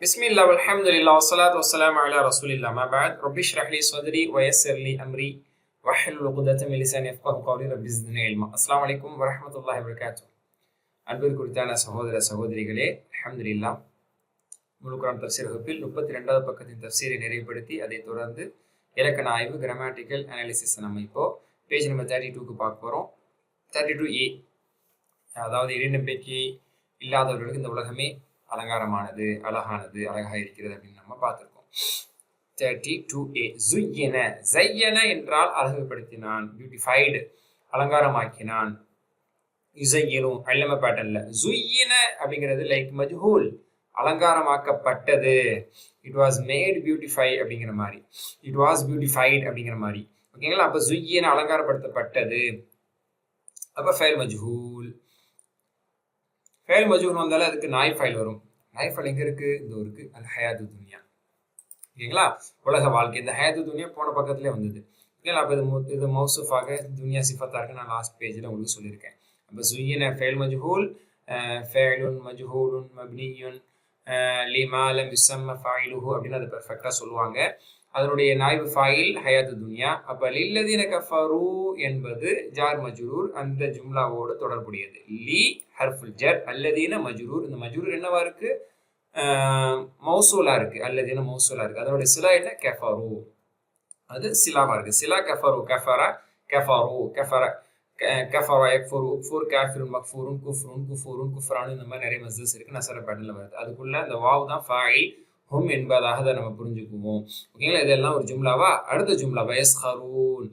பிஸ்மில்லா அல்ஹம்துலில்லாஹ் வஸ்ஸலாத்து வஸ்ஸலாமு அலா ரசூலில்லாஹ் அம்மா பஅத் ரப்பி இஷ்ரஹ் லி ஸத்ரி வ யஸ்ஸிர் லி அம்ரி வஹ்லுல் உக்தத்தம் மின் லிசானி யஃப்கஹு கௌலி ரப்பி ஸித்னி இல்மா. அஸ்ஸலாமு அலைக்கும் வரஹ்மத்துல்லாஹி வபரகாத்துஹு. அன்பிற்கு குறித்தான சகோதர சகோதரிகளே, அல்ஹம்துலில்லாஹ் முழு குர்ஆன் தஃப்சீர் வகுப்பில் 32வது பக்கத்தின் தஃப்சீரை நிறைவுபடுத்தி அதைத் தொடர்ந்து இலக்கண ஆய்வு கிராமட்டிக்கல் அனாலிசிஸ் நம்ம இப்போ பேஜ் நம்பர் 32க்கு பார்க்க போகிறோம். 32A, அதாவது இறைநம்பிக்கை இல்லாதவர்களுக்கு இந்த உலகமே அலங்காரமானது, அழகானது, அழகாக இருக்கிறது அப்படின்னு நம்ம பார்த்துருக்கோம். 32A, ஜுய்யன. ஜையன என்றால் அழகுபடுத்தினான், பியூட்டிஃபைடு, அலங்காரமாக்கினான். யுஸையினும் அல்லம பேட்டர்ன்ல ஜுய்யன அப்படிங்கிறது லைக் மஜ்ஹூல், அலங்காரமாக்கப்பட்டது. இட் வாஸ் மேட் பியூட்டிஃபை அப்படிங்கிற மாதிரி, இட் வாஸ் பியூட்டிஃபைட் அப்படிங்கிற மாதிரி. ஓகேங்களா? அப்போ ஜுய்யன அலங்காரப்படுத்தப்பட்டது. அப்போ ஃபைல் மஜ்ஹூல். ஃபைல் மஜ்ஹூல் வந்தாலும் அதுக்கு நாய் ஃபைல் வரும். நாய் ஃபைல் எங்கே இருக்குது? இந்த இருக்கு, அல் ஹயாத்து துன்யா. ஓகேங்களா? உலக வாழ்க்கை. இந்த ஹயாத்து துன்யா போன பக்கத்துலேயே வந்தது. ஓகேங்களா? அப்போ இது மௌசூஃபாக துன்யா சிஃபத்தாக இருக்கு. நான் லாஸ்ட் பேஜில் உங்களுக்கு சொல்லியிருக்கேன். அப்போ ஜுய்யன ஃபைல் மஜ்ஹூல், ஃபைலுன் மஜ்ஹூலுன் மப்னியுன் லிமா லம் யுஸம்ம ஃபாயிலுஹு அப்படின்னு அதை பெர்ஃபெக்டாக சொல்லுவாங்க. அதனுடைய நாய்பு ஃபாயில் ஹயாத்து துன்யா. அப்போ லில்லதீன கஃபரு என்பது ஜார் மஜ்ரூர், அந்த ஜும்லாவோடு தொடர்புடையது. லி ஹர்ஃபுல் ஜர், அல்லதீன மஜ்ரூர். இந்த மஜ்ரூர் என்னவா இருக்கு? மௌசூலா இருக்கு. அல்லதீன மௌசூலா இருக்கு. அதனுடைய சிலா என்ன? கஃபரு. அது சிலாவா இருக்கு. சிலா கஃபரு, கஃபர கஃபரு, கஃபர கஃபரா யக்ஃபுரு, உக்ஃபுர் காஃபிருன் மக்ஃபூருன் குஃப்ருன் குஃபூருன் குஃப்ரானு, இந்த மாதிரி நிறைய மஸ்தர்ஸ் இருக்கு. நசர பேட்டர்ல வருது. அதுக்குள்ள அந்த வாவ் தான் ஃபாயில், ஹும் என்பதாக தான் நம்ம புரிஞ்சுக்குவோம். ஓகேங்களா? இதெல்லாம் ஒரு ஜும்லாவா. அடுத்த ஜும்லாவா யஸ்ஹரூன்.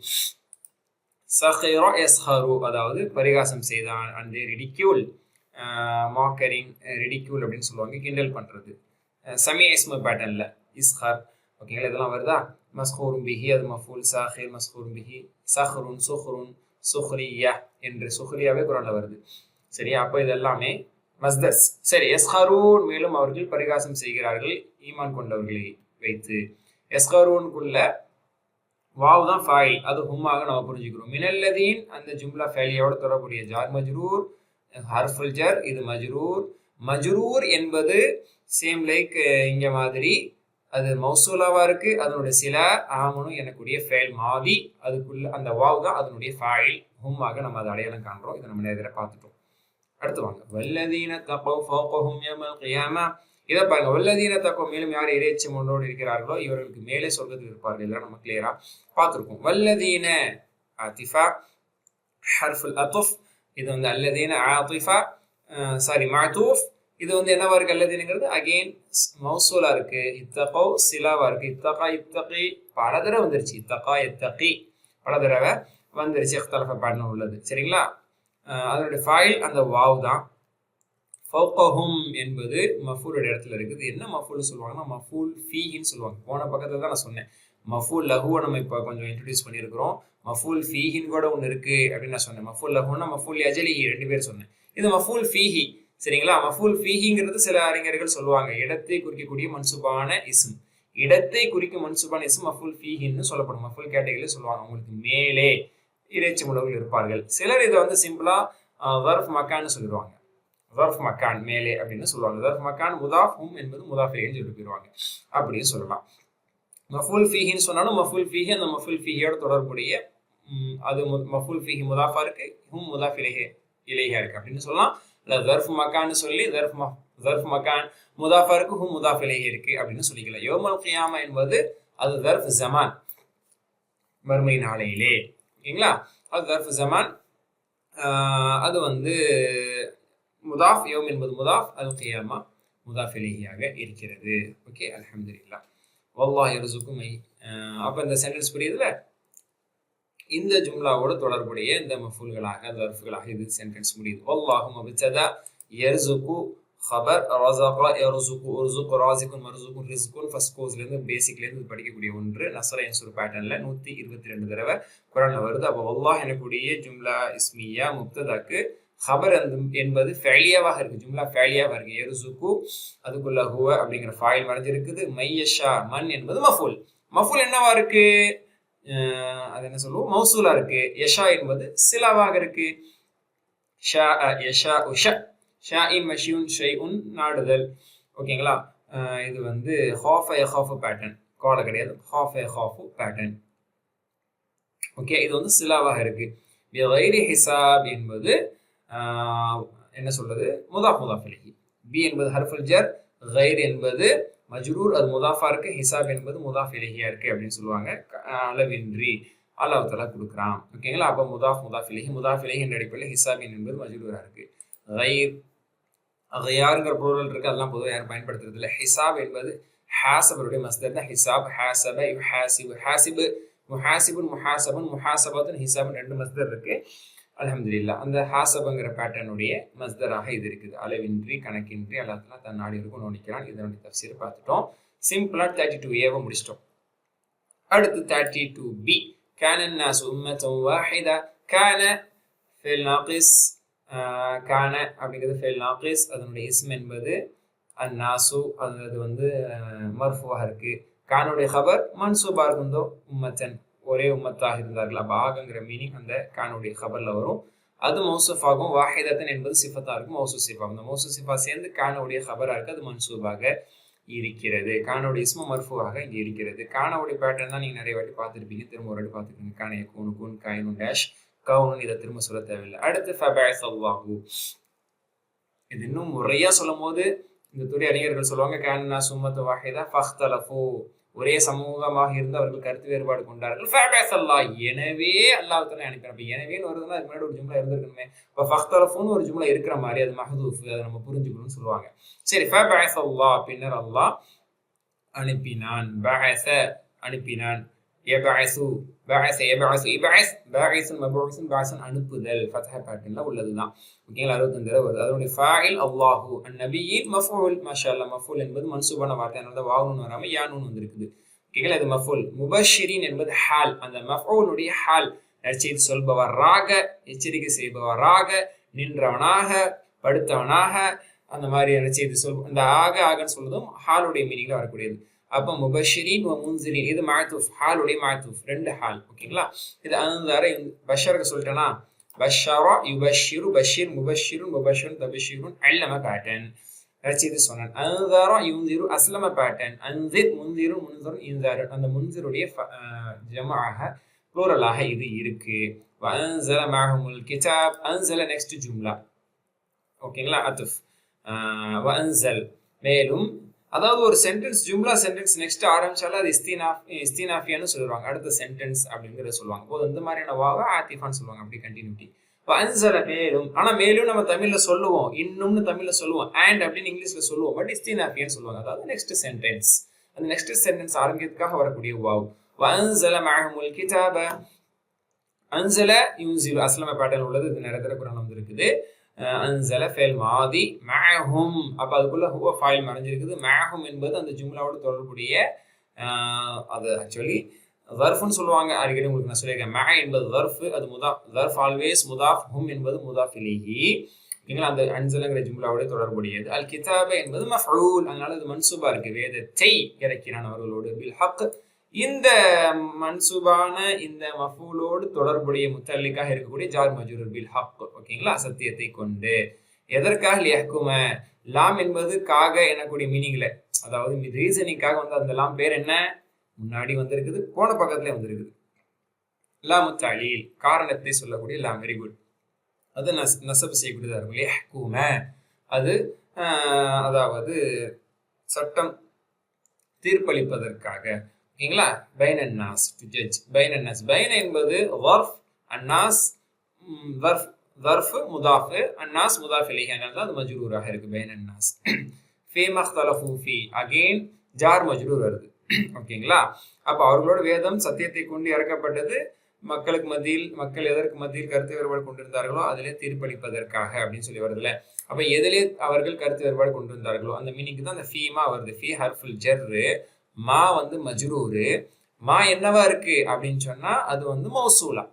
சஹிர யஸ்ஹரு, அதாவது பரிகாசம் செய்தான். அந்த ரிடிக்யூல், மாக்கரிங், ரிடிக்யூல் அப்படின்னு சொல்லுவாங்க, கிண்டல் பண்றது. சமீ இஸ்மு பேட்டர்ன்ல இஸ்ஹர். ஓகேங்களா? இதெல்லாம் வருதா? மஸ்ஹூரும் பிஹி, அது மஃபூல். சாஹிர் மஸ்ஹூரும் பிஹி. சஹ்ருன் சுஹ்ருன் சுஹ்ரியா என்று சுஹ்ரியாவே குரான்ல வருது. சரியா? அப்போ இது எல்லாமே மஸ்தர்ஸ். சரி, யஸ்ஹரூன், மேலும் அவர்கள் பரிகாசம் செய்கிறார்கள் ஈமான் கொண்டவர்களை வைத்து. யஸ்ஹரூனுக்குள்ள வாவ் தான் ஃபாயில், அது ஹும்மாக நம்ம புரிஞ்சுக்கிறோம். மினல்லதீன், அந்த ஜும்லா ஃபேலியோட தொடர்புடைய ஜார் மஜ்ரூர், ஹர்ஃபுல் ஜர், இது மஜ்ரூர். மஜ்ரூர் என்பது சேம் லைக் இங்க மாதிரி அது மௌசூலாவா இருக்கு. அதனுடைய சில ஆமனும் எனக்குடைய ஃபேல் மாதி, அதுக்குள்ள அந்த வாவ் தான் அதனுடைய ஃபாயில், ஹும்மாக நம்ம அதை அடையாளம் காண்றோம். இதை நம்ம நேரத்தில் பார்த்துட்டோம். அடுத்து வாங்க, வல்லதீன தக்வ் ஃபௌகஹும் யௌமல் கியாமா. இதை பாருங்க, வல்லதீன தக்வ், மேலும் யார் இறைச்சி முன்னோடு இருக்கிறார்களோ இவர்களுக்கு மேலே சொர்க்கத்தில் இருப்பார்கள். இதெல்லாம் நம்ம கிளியரா பார்த்துருக்கோம். வல்லதீன ஆதிஃபா ஹர்ஃபுல் அத்ஃப், இது வந்து அல்லதீன ஆதிஃபா சாரி மஅதூஃப். இது வந்து என்னவா இருக்கு? அல்லதீனங்கிறது அகெயின் மௌசூலா இருக்கு. இத்தகோ சிலாவா இருக்கு. இத்தகா இத்தகி பல தடவை வந்துருச்சு. இத்தகா இத்தகி பல தடவை வந்துருச்சு. இக்தலஃப பேட்டர்ன் உள்ளது. சரிங்களா? அதனுடைய ஃபைல் அந்த வாவ் தான். ஃபௌகஹும் என்பது மஃபூலோட இடத்துல இருக்குது. என்ன மஃபூல் சொல்லுவாங்கன்னா மஃபூல் ஃபீஹின்னு சொல்லுவாங்க. போன பக்கத்தில் தான் நான் சொன்னேன். மஃபூல் லஹுவை நம்ம இப்போ கொஞ்சம் இன்ட்ரடியூஸ் பண்ணியிருக்கிறோம். மஃபூல் ஃபீஹின்னு கூட ஒன்று இருக்கு அப்படின்னு நான் சொன்னேன். மஃபூல் லஹுன்னா மஃபூல் அஜலிஹி, ரெண்டு பேர் சொன்னேன். இது மஃபூல் ஃபீஹி. சரிங்களா? மஃபூல் ஃபீஹிங்கிறது சில அறிஞர்கள் சொல்லுவாங்க இடத்தை குறிக்கக்கூடிய மன்சுபான இஸ்ம். இடத்தை குறிக்கும் மன்சுபான இஸ்ம் மஃபூல் ஃபீஹின்னு சொல்லப்படும். மஃபூல் கேட்டகரியில் சொல்லுவாங்க. உங்களுக்கு மேலே இறைச்சி முன்னோர்கள் இருப்பார்கள். சிலர் இதை வந்து சிம்பிளா வர்ஃப் மக்கான்னு சொல்லிடுவாங்க. வர்ஃப் மக்கான், மேலே அப்படின்னு சொல்லுவாங்க. வர்ஃப் மக்கான் முதாஃப், ஹும் என்பது முதாஃப் இலைன்னு சொல்லிட்டு போயிடுவாங்க. அப்படின்னு சொல்லலாம். மஃபூல் ஃபீஹின்னு சொன்னாலும் மஃபூல் ஃபீஹி அந்த மஃபூல் ஃபீஹியோட தொடர்புடைய அது மஃபூல் ஃபீஹி முதாஃபா இருக்கு, ஹும் முதாஃப் இலைஹா இருக்கு அப்படின்னு சொல்லலாம். இல்லை வர்ஃப் மக்கான்னு சொல்லி வர்ஃப் மக்கான் முதாஃபா இருக்கு, ஹும் முதாஃப் இலைஹி இருக்கு அப்படின்னு சொல்லிக்கலாம். யௌமல் கியாமா என்பது அது வர்ஃப் ஜமான், மறுமை நாளையிலே. ஓகேங்களா? அது வர்ஃப் ஜமான், அது வந்து முதாஃப். யௌம் என்பது முதாஃப், அல் கியாமா முதாஃப் இலைஹியாக இருக்கிறது. ஓகே, அல்ஹம்துலில்லாஹ். வல்லாஹ் யர்ஸுக்கும். அப்போ இந்த சென்டென்ஸ் புரியுதுல? இந்த ஜும்லாவோடு தொடர்புடைய இந்த மஃபூல்களாக, வர்ஃப்களாக இது சென்டென்ஸ் முடியுது. வல்லாஹு முப்ததா, யர்ஸுகு خبر، ரஸக யர்ஸுகு, உர்ஸுகு ராஸிகுன் மர்ஸுகுன் ரிஸ்குன். ஃபர்ஸ்ட் கோர்ஸ்லேருந்து பேசிக்லேருந்து படிக்கக்கூடிய ஒன்று. நஸ்ர யன்சுர் பேட்டர்னில் 122 தடவை குரான்ல வருது. அப்போ வல்லாஹ் எனக்கூடிய ஜும்லா இஸ்மியா முப்ததாக்கு ஹபர் என்பது ஃபேலியாவாக இருக்கு. ஜும்லா ஃபேலியாவாக இருக்கு. யர்ஸுகு, அதுக்குள்ள ஹுவ அப்படிங்கிற ஃபாயில் மறைஞ்சிருக்குது. மையஷா, மன் என்பது மஃபூல். மஃபூல் என்னவா இருக்கு? அது என்ன சொல்லுவோம்? மௌசூலா இருக்கு. யஷா என்பது சிலாவாக இருக்கு. ஷா யஷா உஷ, ஷாஇன் மஷியுன் ஷைஉன், நாடுதல். ஓகேங்களா? இது வந்து ஹாஃப் ஹாஃப் பேட்டர்ன், கால கிடையாது, ஹாஃப் ஹாஃப் பேட்டர்ன். ஓகே, இது வந்து சிலாவாக இருக்கு. பிகைரி ஹிசாப் என்பது என்ன சொல்றது, முதாஃப் முதாஃப் இலைஹி. பி என்பது ஹர்ஃபுல் ஜர், கைர் என்பது மஜ்ரூர், அது முதாஃபா இருக்கு. ஹிசாப் என்பது முதாஃப் இலைஹியா இருக்கு அப்படின்னு சொல்லுவாங்க. அளவின்றி அல்லாஹ் தஆலா கொடுக்குறான். ஓகேங்களா? அப்போ முதாஃப் முதாஃப் இலைஹி, முதாஃப் இலைஹி என்ற அடிப்படையில் ஹிசாபின் என்பது மஜ்ரூரா இருக்கு. கைர் யாருங்கிற ப்ளூரல் இருக்கு, அதெல்லாம் பொதுவாக யாரும் பயன்படுத்துறது இல்லை. ஹிசாப் என்பது ஹாசபருடைய மஸ்தர் தான். ஹிசாப், ஹாசப, யுஹாசிபு, ஹாசிபு, முஹாசிபுன், முஹாசபன், முஹாசபத்துன், ஹிசாபன் 2 மஸ்தர் இருக்கு. அல்ஹம்துலில்லாஹ். அந்த ஹாசபங்கிற பேட்டர்னுடைய மஸ்தராக இது இருக்குது. அளவின்றி கணக்கின்றி அல்லாஹ் தஆலா தன் நாடி இருக்கும் நோனிக்கிறான். இதனுடைய தஃப்சீர் பார்த்துட்டோம். சிம்பிளா 32A முடிச்சிட்டோம். அடுத்து 32B. கான الناس أمة واحدة. கான ஃபில் நாகிஸ், கான அப்படிங்கிறது ஃபில் நாகிஸ், அதனுடைய இஸ்ம் என்பது அன்னாசு, அது வந்து மர்ஃபுவாக இருக்கு. கானுடைய ஹபர் மன்சூபா இருக்குந்தோ உம்மத்தன், ஒரே உம்மத்தாக இருந்தார்கள். அப்போ ஆகங்கிற மீனிங் அந்த கானுடைய ஹபர்ல வரும். அது மௌசூஃபாகும். வாஹிதத்தன் என்பது சிஃபத்தா இருக்கும், மௌசூ சிஃபா. அந்த மௌசூ சிஃபா சேர்ந்து கானுடைய ஹபரா இருக்கு, அது மன்சூபாக இருக்கிறது. கானுடைய இஸ்மு மர்ஃபுவாக இங்கே இருக்கிறது. கானுடைய பேட்டர்ன் தான் நீங்க நிறைய வாட்டி பார்த்துருப்பீங்க, திரும்ப ஒரு வாட்டி பார்த்துருக்கீங்க. கானைய கூனு கூன் காயினு டேஷ் கவுனு, இதை திரும்ப சொல்ல தேவையில்லை. அடுத்து ஃபபஅஸ அல்லாஹு. இது இன்னும் முறையா சொல்லும் போது இந்த துறை அறிஞர்கள் சொல்லுவாங்க, கான الناس أمة واحدة فاختلفوا, ஒரே சமூகமாக இருந்து அவர்கள் கருத்து வேறுபாடு கொண்டார்கள். ஃபபஅஸ அல்லாஹ், எனவே அல்லாஹ் தஆலா அனுப்பினார். அப்ப எனவேன்னு வருதுன்னா அதுக்கு முன்னாடி ஒரு ஜும்லா இருந்திருக்கணுமே. இப்போ ஃபக்தலஃபுன்னு ஒரு ஜும்லா இருக்கிற மாதிரி அது மஹ்தூஃப், அதை நம்ம புரிஞ்சுக்கணும்னு சொல்லுவாங்க. சரி, ஃபபஅஸ அல்லாஹ் பின்னர் அல்லாஹ் அனுப்பினான். பஅஸ அனுப்பினான். யபஅஸு, பஅஸ யபஅஸு, இபஅஸ் பாஇஸுன் மபூஸுன், பாஸன் அனுப்புதல், ஃபத்ஹா பேட்டர்ன்ல உள்ளதுதான். ஓகேங்களா? 65 தடவை வருது. அதனுடைய ஃபாயில் அல்லாஹு, அந்நபியின் மஃஊல். மாஷாஅல்லாஹ், மஃஊல் என்பது மன்சூபான வார்த்தை, அதனால தான் வாவ் நூன் வராம யா நூன் வந்திருக்குது. ஓகேங்களா? இது மஃஊல். முபஷ்ஷிரீன் என்பது ஹால், அந்த மஃஊலுடைய ஹால், நற்செய்தி சொல்பவராக, எச்சரிக்கை செய்பவராக, நின்றவனாக, படுத்தவனாக, அந்த மாதிரி நற்செய்தி இந்த ஆகன்னு சொல்றதும் ஹாலுடைய மீனிங்ல வரக்கூடியது. அப்போ முபஷ்ஷிரீன் வ முன்சிரீன், இது மஅதூஃப், ஹாலுடைய மஅதூஃப், 2 ஹால். ஓகேங்களா? இது அன்தர, பஷருக்கு சொல்லிட்டேனா, பஷரா யுபஷ்ஷிரு, பஷீர், முபஷ்ஷிருன், முபஷ்ஷிருன், தபஷீருன், அல்லம பேட்டன், நற்செய்தி சொன்னான். அன்தர யுன்திரு, அஸ்லம பேட்டன், அன்திர், முன்திரு, முன்திருன், இன்தர், அந்த முன்திருடைய ஜமாஅக ப்ளூரலாக இது இருக்கு. வ அன்ஸல மஅஹுமுல் கிதாப், அன்ஸல நெக்ஸ்ட் ஜும்லா. ஓகேங்களா? அத்ஃப். வ அன்ஸல், மேலும், அதாவது ஒரு சென்டென்ஸ், ஜும்லா சென்டென்ஸ் நெக்ஸ்ட் ஆரம்பிச்சாலும் அது இஸ்தினாஃபியான்னு சொல்லுவாங்க, அடுத்த சென்டென்ஸ் அப்படிங்கிறத சொல்லுவாங்க. போது இந்த மாதிரியான வாவ ஆத்திஃபான்னு சொல்லுவாங்க, அப்படி கண்டினியூட்டி. அன்சல, மேலும். ஆனா மேலும் நம்ம தமிழ்ல சொல்லுவோம், இன்னும்னு தமிழ்ல சொல்லுவோம், அண்ட் அப்படின்னு இங்கிலீஷ்ல சொல்லுவோம், பட் இஸ்தினாஃபியான்னு சொல்லுவாங்க. அதாவது நெக்ஸ்ட் சென்டென்ஸ், அந்த நெக்ஸ்ட் சென்டென்ஸ் ஆரம்பிக்கிறதுக்காக வரக்கூடிய வாவ். அன்சல மஅஹுமுல் கிதாப, அன்சல யுன்சிலு, அஸ்லம பேட்டர்ன் உள்ளது. இது நிறைய தடவை குர்ஆன்ல வந்திருக்குது. அன்சல ஃபைல் மாதி, மஅஹும், அப்ப அதுக்குள்ள ஹுவ ஃபைல் மறைஞ்சிருக்குது. மஅஹும் என்பது அந்த ஜும்லாவோட தொடர்புடைய, அது ஆக்சுவலி ظرفன்னு சொல்லுவாங்க. அடிக்கடி உங்களுக்கு நான் சொல்லியிருக்கேன், மஅ என்பது ظرف, அது முதாஃப், ظرف ஆல்வேஸ் முதாஃப், ஹும் என்பது முதாஃப் இலைஹி. ஓகேங்களா? அந்த அன்சலங்கிற ஜும்லாவோட தொடர்புடையது. அல் கிதாப என்பது மஃஊல், அதனால இது மன்சூபா இருக்கு. வேதத்தை இறக்கினான் அவர்களோடு. பில் ஹக், இந்த மன்சூபான இந்த மஃஊலோடு தொடர்புடைய முத்தல்லிக்காக இருக்கக்கூடிய ஜார் மஜ்ரூர் பில் ஹக். ஓகேங்களா? சத்தியத்தை கொண்டு. எதற்காக? லியஹ்கும, லாம் என்பது காக எனக்கூடிய மீனிங்ல, அதாவது ரீசனிங்காக வந்து அந்த லாம் பேர் என்ன, முன்னாடி வந்திருக்குது, போன பக்கத்துல வந்திருக்குது. லாமு தலீல், காரணத்தை சொல்லக்கூடிய லாம். Very good. அது நசப் செய்யக்கூடியதா இருக்கும். லியஹ்கும, அது அதாவது சட்டம் தீர்ப்பளிப்பதற்காக. ஓகேங்களா? பைன அன்னாஸ், டு ஜட்ஜ். பைன அன்னாஸ், பைன என்பது வர்ஃப், அன்னாஸ் வர்ஃப் முதாஃப், அன்னாஸ் முதாஃப் இலைஹி, அதனால தான் அது மஜ்ரூராக இருக்கு. பைன அன்னாஸ். ஃபீமா இக்தலஃபூ ஃபீ, அகைன் ஜார் மஜ்ரூர் வருது. ஓகேங்களா? அப்ப அவர்களோட வேதம் சத்தியத்தை கொண்டு இறக்கப்பட்டது, மக்களுக்கு மத்தியில், மக்கள் எதற்கு மத்தியில் கருத்து வேறுபாடு கொண்டிருந்தார்களோ அதிலே தீர்ப்பளிப்பதற்காக அப்படின்னு சொல்லி வருதுல்ல. அப்ப எதிலே அவர்கள் கருத்து வேறுபாடு கொண்டிருந்தார்களோ அந்த மீனிங்க்கு தான் அந்த ஃபீமா வருது. ஃபீ ஹர்ஃபுல் ஜர்ரு, மா வந்து மஜ்ரூரு. மா என்னவா இருக்கு அப்படின்னு சொன்னா அது வந்து மௌசூலா.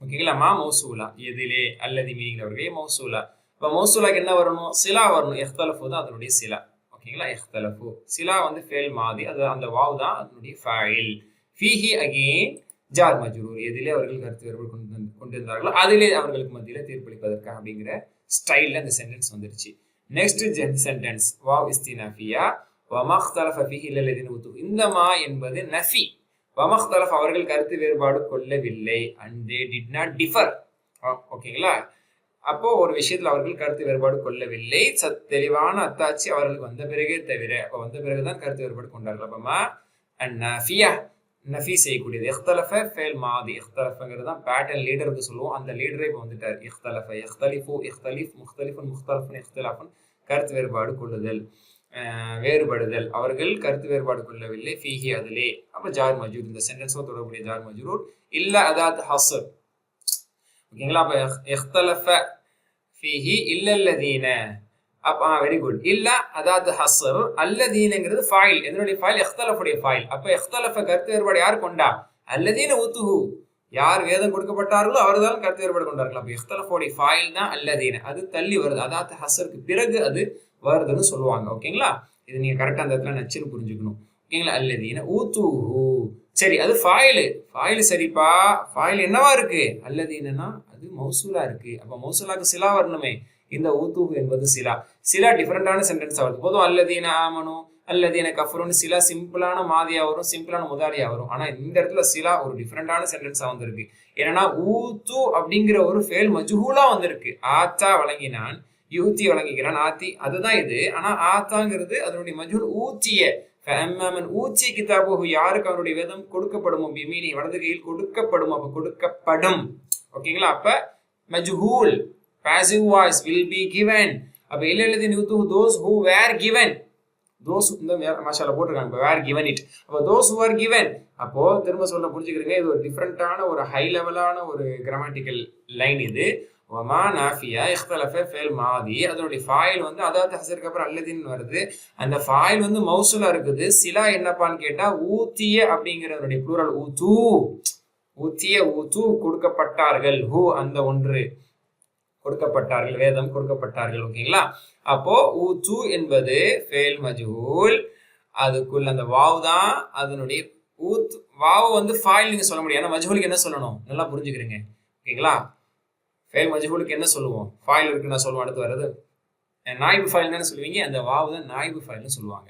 ஓகேங்களா? மா மௌசூலா, எதிலே, அல்லது மீனிங்ல வருகே மௌசூலா. இப்ப மௌசூலாக்கு என்ன வரணும்? சிலா வரணும். இஹ்தலஃபு தான் அதனுடைய சிலா. ஓகேங்களா? இஹ்தலஃபு, சிலா வந்து ஃபேல் மாதி, அது அந்த வாவ் தான் அதனுடைய ஃபைல். ஃபீஹி அகைன் ஜார் மஜ்ரூர், எதிலே அவர்கள் கருத்து வேறுபாடு கொண்டிருந்தார்களோ அதிலே அவர்களுக்கு மத்தியில தீர்ப்பளிப்பதற்காக அப்படிங்கிற ஸ்டைல்ல அந்த சென்டென்ஸ் வந்துருச்சு. நெக்ஸ்ட் சென்டென்ஸ் வாவ் இஸ்தினாஃபியா, வமக்தலஃப ஃபீஹி இல்லல்லதீன ஊத்துஹு. இந்த மா என்பது நஃபி. வமக்தலஃப அவர்கள் கருத்து வேறுபாடு கொள்ளவில்லை. And they did not differ. ஓகேங்களா? அப்போ ஒரு விஷயத்துல அவர்கள் கருத்து வேறுபாடு கொள்ளவில்லை. தெளிவான அத்தாட்சி அவர்களுக்கு வந்த பிறகே தவிர, அப்போ வந்த பிறகுதான் கருத்து வேறுபாடு கொண்டார்கள். அப்பமா நஃபியா, நஃபி செய்யக்கூடியது. இஹ்தலஃப ஃபேல் மாதி. இஹ்தலஃபங்கிறது தான் பேட்டர்ன் லீடருக்கு சொல்லுவோம். அந்த லீடரே இப்போ வந்துட்டார். இஹ்தலஃப, இஹ்தலிஃபு, இஹ்தலிஃப், முஹ்தலிஃபுன், முஹ்தலஃபுன், இஹ்திலாஃபுன், கருத்து வேறுபாடு கொள்ளுதல், வேறுபடுதல். அவர்கள் கருத்து வேறுபாடு கொள்ளவில்லை. ஃபீஹி அதிலே. அப்போ ஜார் மஜ்ரூர், இந்த சென்டென்ஸோட தொடர்புடைய ஜார் மஜ்ரூர். இல்ல அதாத் ஹஸ்ர். ஓகேங்களா? அப்போ இஹ்தலஃப ஃபீஹி இல்லல்லதீன. அப்ப வெரி குட். இல்ல அதாவது ஹஸ்ர். அல்லதீனங்கிறது ஃபாயில். எதனுடைய ஃபாயில்? இஹ்தலஃபுடைய ஃபாயில். அப்ப இஹ்தலஃப கருத்து வேறுபாடு யார் கொண்டா? அல்லதீன ஊத்துஹு, யார் வேதம் கொடுக்கப்பட்டார்களோ அவர்தான் கருத்து வேறுபாடு கொண்டார்கள். அப்ப இஹ்தலஃபுடைய ஃபாயில் தான் அல்லதீன. அது தள்ளி வருது. அதாவது ஹஸ்ருக்கு பிறகு அது வருதுன்னு சொல்லுவாங்க. ஓகேங்களா? இது நீங்க கரெக்டா அந்த இடத்துல நச்சுன்னு புரிஞ்சுக்கணும். ஓகேங்களா? அல்லதீன ஊத்துஹு. சரி, அது ஃபாயில். ஃபாயில் சரிப்பா. ஃபாயில் என்னவா இருக்கு? அல்லதீனா அது மௌசூலா இருக்கு. அப்ப மௌசூலாக்கு சிலா வரணுமே. இந்த ஊத்துஹு என்பது சிலா. சிலா டிஃபரெண்டான சென்டென்ஸ் வருது. பொதுவும் அல்லதீன ஆமனு, அல்லதீன கஃபருன்னு சிலா சிம்பிளான மாதியா வரும், சிம்பிளான முதாரியா வரும். ஆனா இந்த இடத்துல சிலா ஒரு டிஃபரெண்டான சென்டென்ஸா வந்திருக்கு. ஏன்னா ஊத்து அப்படிங்கிற ஒரு ஃபேல் மஜ்ஹூலா வந்திருக்கு. ஆத்தா வழங்கினான், யூத்தி வழங்குகிறான், ஆத்தி, அதுதான் இது. ஆனா ஆத்தாங்கிறது அதனுடைய மஜ்ஹூல் ஊத்திய. ஊச்சி கிதாபுஹு, யாருக்கு அவருடைய வேதம் கொடுக்கப்படும், பிமீனி வலது கையில் கொடுக்கப்படும். அப்ப கொடுக்கப்படும். ஓகேங்களா? அப்ப மஜ்ஹூல் passive voice will be given. அப்ப இல்லல்லதீன ஊத்துஹு, those who were given. those இந்த மாஷாஅல்லா போட்டுருக்காங்க. இப்ப were given it. அப்ப those who were given. அப்போ திரும்ப சொல்ல புரிஞ்சுக்கிறீங்க. இது ஒரு டிஃபரெண்டான ஒரு ஹை லெவலான ஒரு கிராமட்டிக்கல் லைன் இது. வமா நாஃபியா இஹ்தலஃப ஃபேல் மாதி. அதனுடைய ஃபாயில் வந்து அதாவது ஹஸருக்கு அப்புறம் அல்லதீன் வருது. அந்த ஃபாயில் வந்து மௌசூலா இருக்குது. சிலா என்னப்பான்னு கேட்டா ஊத்திய அப்படிங்கிறதுடைய ப்ளூரல் ஊத்து. ஊத்திய, ஊத்து கொடுக்கப்பட்டார்கள். ஹூ அந்த ஒன்று கொடுக்கப்பட்டார்கள், வேதம் கொடுக்கப்பட்டார்கள். ஓகேங்களா? அப்போ ஊத்து என்பது ஃபேல் மஜ்ஹூல். அதுக்குள்ள அந்த வாவ் தான் அதனுடைய ஊத். வாவ் வந்து ஃபாயில் நீங்க சொல்ல முடியாது. மஜ்ஹூலுக்கு என்ன சொல்லணும்? நல்லா புரிஞ்சுக்கிறீங்க. ஓகேங்களா? ஃபேல் மஜ்ஹூலுக்கு என்ன சொல்லுவோம்? ஃபாயில் இருக்குன்னு சொல்லுவோம். அடுத்து வருது நாயிபு ஃபாயில் தானே சொல்லுவீங்க. அந்த வாவ் தான் நாயிபு ஃபாயில்னு சொல்லுவாங்க.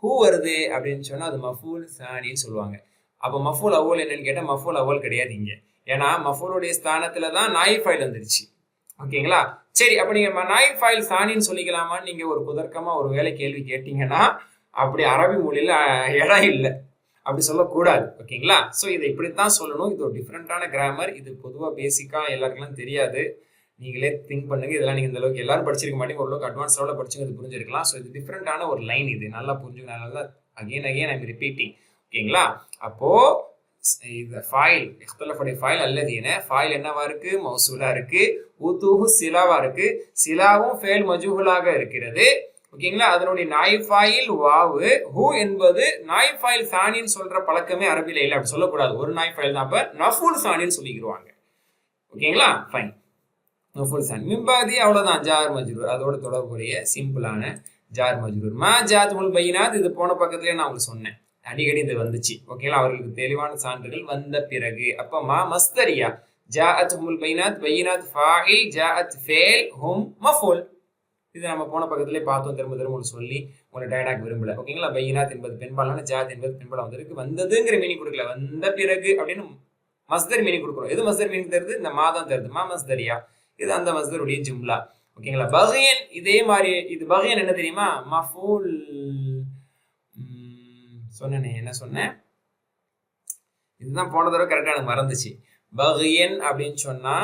ஹூ வருது அப்படின்னு சொன்னா அது மஃபூல் சானின்னு சொல்லுவாங்க. அப்போ மஃபூல் அவ்வல் என்னன்னு கேட்டா மஃபூல் அவ்வல் கிடையாது இங்க. ஏன்னா மஃபூலுடைய ஸ்தானத்துல தான் நாயிப் ஃபாயில் வந்துருச்சு. ஓகேங்களா? சரி, அப்ப நீங்க நாயிப் ஃபாயில் சானின்னு சொல்லிக்கலாமான்னு நீங்க ஒரு குதர்க்கமா ஒரு வேலை கேள்வி கேட்டீங்கன்னா அப்படி அரபி மொழியில இடம் இல்லை. அப்படி சொல்லக்கூடாது. ஓகேங்களா? ஸோ இதை இப்படித்தான் சொல்லணும். இது ஒரு டிஃப்ரெண்டான கிராமர். இது பொதுவாக பேசிக்கா எல்லாருக்கெல்லாம் தெரியாது. நீங்களே திங்க் பண்ணுங்க. இதெல்லாம் நீங்க இந்த அளவுக்கு எல்லாரும் படிச்சிருக்க மாட்டீங்க. ஓரளவுக்கு அட்வான்ஸ் லெவலில் படிச்சுங்க இது புரிஞ்சிருக்கலாம். ஸோ இது டிஃப்ரெண்டான ஒரு லைன். இது நல்லா புரிஞ்சுக்கனால அகெயின் ஐம் ரிப்பீட்டிங். ஓகேங்களா? அப்போ இந்த ஃபாயில் இஹ்தலஃபுடைய ஃபாயில் அல்லதீன. ஃபாயில் என்னவா இருக்கு? மௌசூலா இருக்கு. ஊத்துஹு சிலாவா இருக்கு. சிலாவும் ஃபேல் மஜ்ஹூலாக இருக்கிறது. ஓகேங்களா? அதனுடைய நாயிப் ஃபாயில் வாவு. ஹூ என்பது நாயிப் ஃபாயில் சானின்னு சொல்ற பழக்கமே அரபில இல்லை. அப்படி சொல்லக்கூடாது. ஒரு நாயிப் ஃபாயில் தான். அப்ப நஃபூல் சானின்னு சொல்லிக்கிடுவாங்க. ஓகேங்களா? ஃபைன். நஃபூல் சானி மிம்பாதி அவ்வளவுதான். ஜார் மஜ்ரூர் அதோட தொடர்புடைய சிம்பிளான ஜார் மஜ்ரூர். மா ஜாத்துல் பையினாத். இது போன பக்கத்துலயே நான் உங்களுக்கு சொன்னேன். அடிக்கடி இது வந்துச்சு. ஓகேங்களா? அவர்களுக்கு தெளிவான சான்றுகள் வந்த பிறகு. அப்ப மா மஸ்தரியா. ஜாஅத் ஹுமுல் பையினாத். பையினாத் ஃபாயில், ஜாஅத் ஃபேல், ஹும் மஃபூல். இது நம்ம போன பக்கத்திலே பார்த்தோம். திரும்ப உங்களுக்கு சொல்லி உங்களை டயடாக் விரும்பல. ஓகேங்களா? பையினாத் என்பது பெண்பாலான, ஜாத் என்பது பெண்பாலா வந்திருக்கு. வந்ததுங்கிற மீனிங் கொடுக்கல. வந்த பிறகு அப்படின்னு மஸ்தர் மீனிங் கொடுக்குறோம். எது மஸ்தர் மீனிங் தருது? இந்த மாதம் தருது. மா மஸ்தரியா. இது அந்த மஸ்தருடைய ஜும்லா. ஓகேங்களா? பகியன் இதே மாதிரி. இது பகியன் என்ன தெரியுமா? மஃபூல். சொன்னேனே, என்ன சொன்னேன்? இதுதான் போன தடவை கரெக்டா எனக்கு மறந்துச்சு. பகியன் அப்படின்னு சொன்னா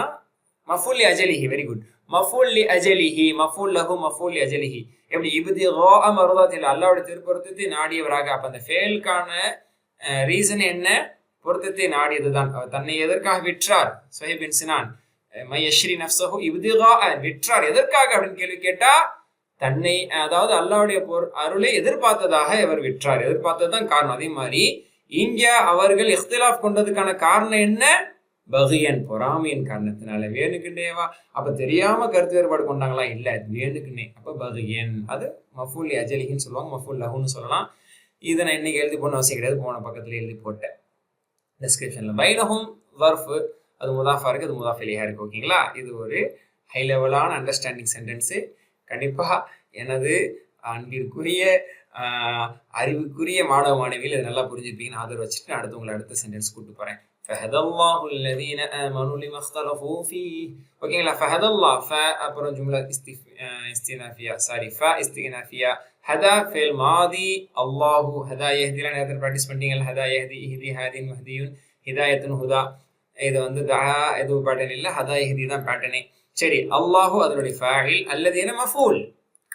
மஃபூல் லி அஜலிஹி. Very good. மஃபூல் லி அஜலிஹி, மஃபூல் லஹு, மஃபூல் லி அஜலிஹி. எப்படி? இப்திகா மர்தாத்தில், அல்லாஹ்வுடைய திருப்பொருத்தத்தை நாடியவராக. அப்ப அந்த ஃபேலுக்கான ரீசன் என்ன? பொருத்தத்தை நாடியதுதான். அவர் தன்னை எதற்காக விற்றார்? சுஹைப் பின் சினான் மையஷ்ரி நஃப்ஸஹு இப்திகா, விற்றார் எதற்காக அப்படின்னு கேள்வி கேட்டா தன்னை, அதாவது அல்லாஹ்வுடைய அருளை எதிர்பார்த்ததாக இவர் விற்றார். எதிர்பார்த்ததுதான் காரணம். அதே மாதிரி இங்க அவர்கள் இஹ்திலாஃப் கொண்டதுக்கான காரணம் என்ன? பகியன், பொறாமையின் காரணத்தினால. வேணுக்குன்னேவா? அப்ப தெரியாம கருத்து வேறுபாடு கொண்டாங்களா? இல்ல, வேணுக்குன்னே. அப்ப பகியன். அது மஃபூல் லி அஜலிஹின்னு சொல்லுவாங்க. மஃபூல் லஹுன்னு சொல்லலாம். இதை நான் இன்னைக்கு எழுதி போன அவசியம் கிடையாது. போன பக்கத்துல எழுதி போட்டேன் டிஸ்கிரிப்ஷன்ல. பைனஹும் வர்ஃப். அது முதாஃபா இருக்கு, அது முதாஃப் இலைஹா இருக்கு. ஓகேங்களா? இது ஒரு ஹை லெவலான அண்டர்ஸ்டாண்டிங் சென்டென்ஸ். கண்டிப்பா எனது அன்பிற்குரிய அறிவுக்குரிய மாணவ மாணவிகள் இதை நல்லா புரிஞ்சுப்பீங்கன்னு ஆதரவு வச்சுட்டு நான் அடுத்து உங்களை அடுத்த சென்டென்ஸ் கூப்பிட்டு போறேன். فهدى الله الذين آمنوا لما اختلفوا فيه. ஓகேங்களா? فهدى الله அப்புறம் ஜும்லா இஸ்தினாஃபியா இஸ்தினாஃபியா ஹதா ஃபேல் மாதி அல்லாஹு ஹதா யஹ்திலாம் நேரத்தில் ப்ராக்டிஸ் பண்ணிட்டீங்க. ஹதா யஹ்தி இஹ்தி ஹாதின் மஹ்தியுன் ஹிதாயத்துன் ஹுதா. இது வந்து எதுவும் பேட்டர்ன் இல்லை, ஹதா யஹ்தி தான் பேட்டர்னே. சரி, அல்லாஹு அதனுடைய ஃபாயில், அல்லதீன மஃபூல்.